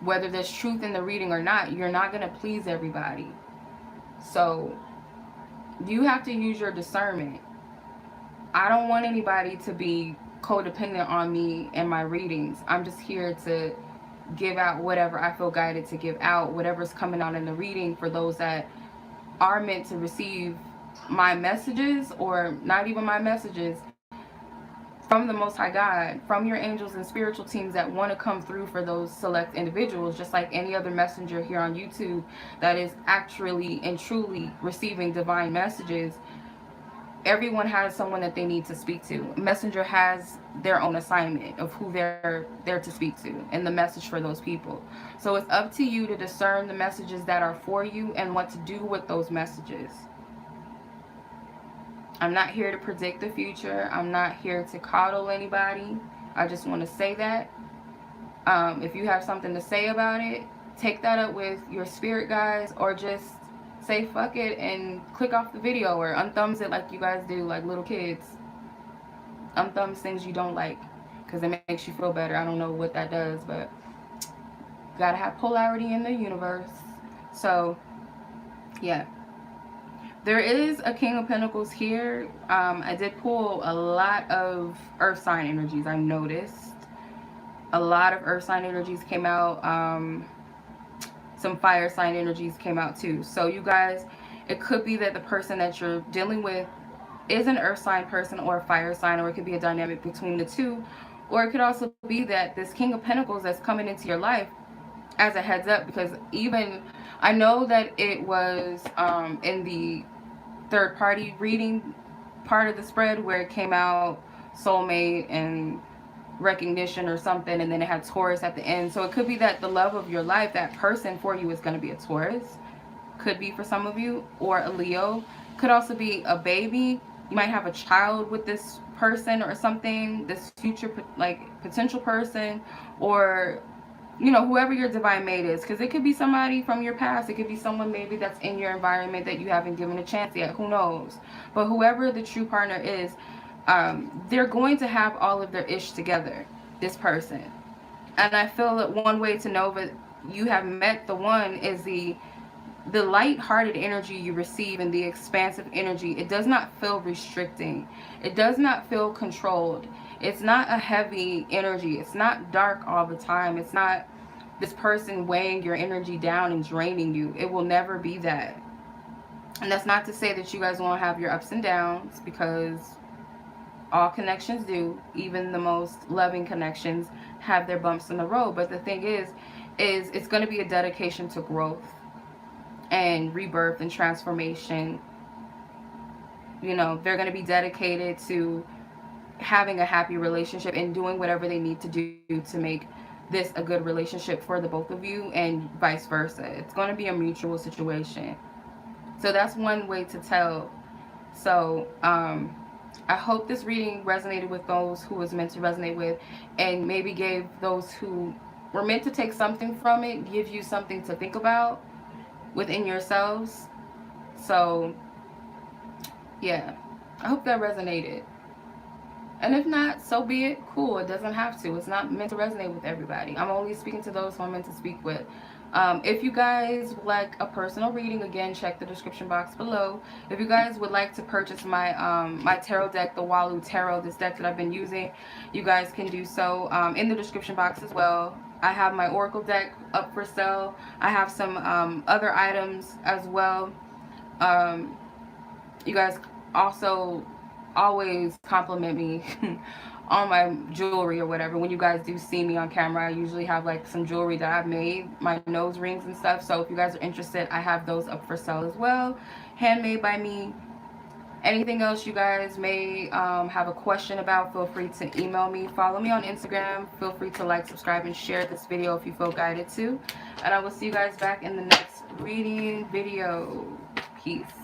Whether there's truth in the reading or not, you're not going to please everybody. So you have to use your discernment. I don't want anybody to be codependent on me and my readings. I'm just here to give out whatever I feel guided to give out, whatever's coming out in the reading for those that are meant to receive my messages, or not even my messages, from the Most High God, from your angels and spiritual teams that want to come through for those select individuals, just like any other messenger here on YouTube that is actually and truly receiving divine messages. Everyone has someone that they need to speak to. Messenger has their own assignment of who they're there to speak to and the message for those people. So it's up to you to discern the messages that are for you and what to do with those messages. I'm not here to predict the future. I'm not here to coddle anybody. I just want to say that. If you have something to say about it, take that up with your spirit guides, or just say fuck it and click off the video, or unthumbs it like you guys do, like little kids. Unthumbs things you don't like because it makes you feel better. I don't know what that does, but gotta have polarity in the universe. So yeah, there is a King of Pentacles here. I did pull a lot of earth sign energies. I noticed a lot of earth sign energies came out. Some fire sign energies came out too. So you guys, it could be that the person that you're dealing with is an earth sign person or a fire sign, or it could be a dynamic between the two. Or it could also be that this King of Pentacles that's coming into your life, as a heads up, because even I know that it was in the third party reading part of the spread where it came out soulmate and recognition or something, and then it had Taurus at the end. So it could be that the love of your life, that person for you, is going to be a Taurus. Could be for some of you, or a Leo. Could also be a baby. You might have a child with this person or something, this future like potential person, or whoever your divine mate is, because it could be somebody from your past. It could be someone maybe that's in your environment that you haven't given a chance yet. Who knows? But whoever the true partner is, they're going to have all of their ish together, this person. And I feel that one way to know that you have met the one is the light-hearted energy you receive, and the expansive energy. It does not feel restricting. It does not feel controlled. It's not a heavy energy. It's not dark all the time. It's not this person weighing your energy down and draining you. It will never be that. And that's not to say that you guys won't have your ups and downs, because all connections do. Even the most loving connections have their bumps in the road. But the thing is it's going to be a dedication to growth and rebirth and transformation. They're going to be dedicated to having a happy relationship and doing whatever they need to do to make this a good relationship for the both of you, and vice versa. It's going to be a mutual situation. So that's one way to tell. So I hope this reading resonated with those who was meant to resonate with, and maybe gave those who were meant to take something from it, give you something to think about within yourselves. So yeah, I hope that resonated. And if not, so be it. Cool. It doesn't have to. It's not meant to resonate with everybody. I'm only speaking to those who I'm meant to speak with. If you guys would like a personal reading, again, check the description box below. If you guys would like to purchase my my tarot deck, the Walu Tarot, this deck that I've been using, you guys can do so in the description box as well. I have my Oracle deck up for sale. I have some other items as well. You guys also always compliment me on my jewelry or whatever. When you guys do see me on camera, I usually have like some jewelry that I've made, my nose rings and stuff. So if you guys are interested, I have those up for sale as well, handmade by me. Anything else you guys may have a question about, feel free to email me. Follow me on Instagram. Feel free to like, subscribe, and share this video if you feel guided to. And I will see you guys back in the next reading video. Peace.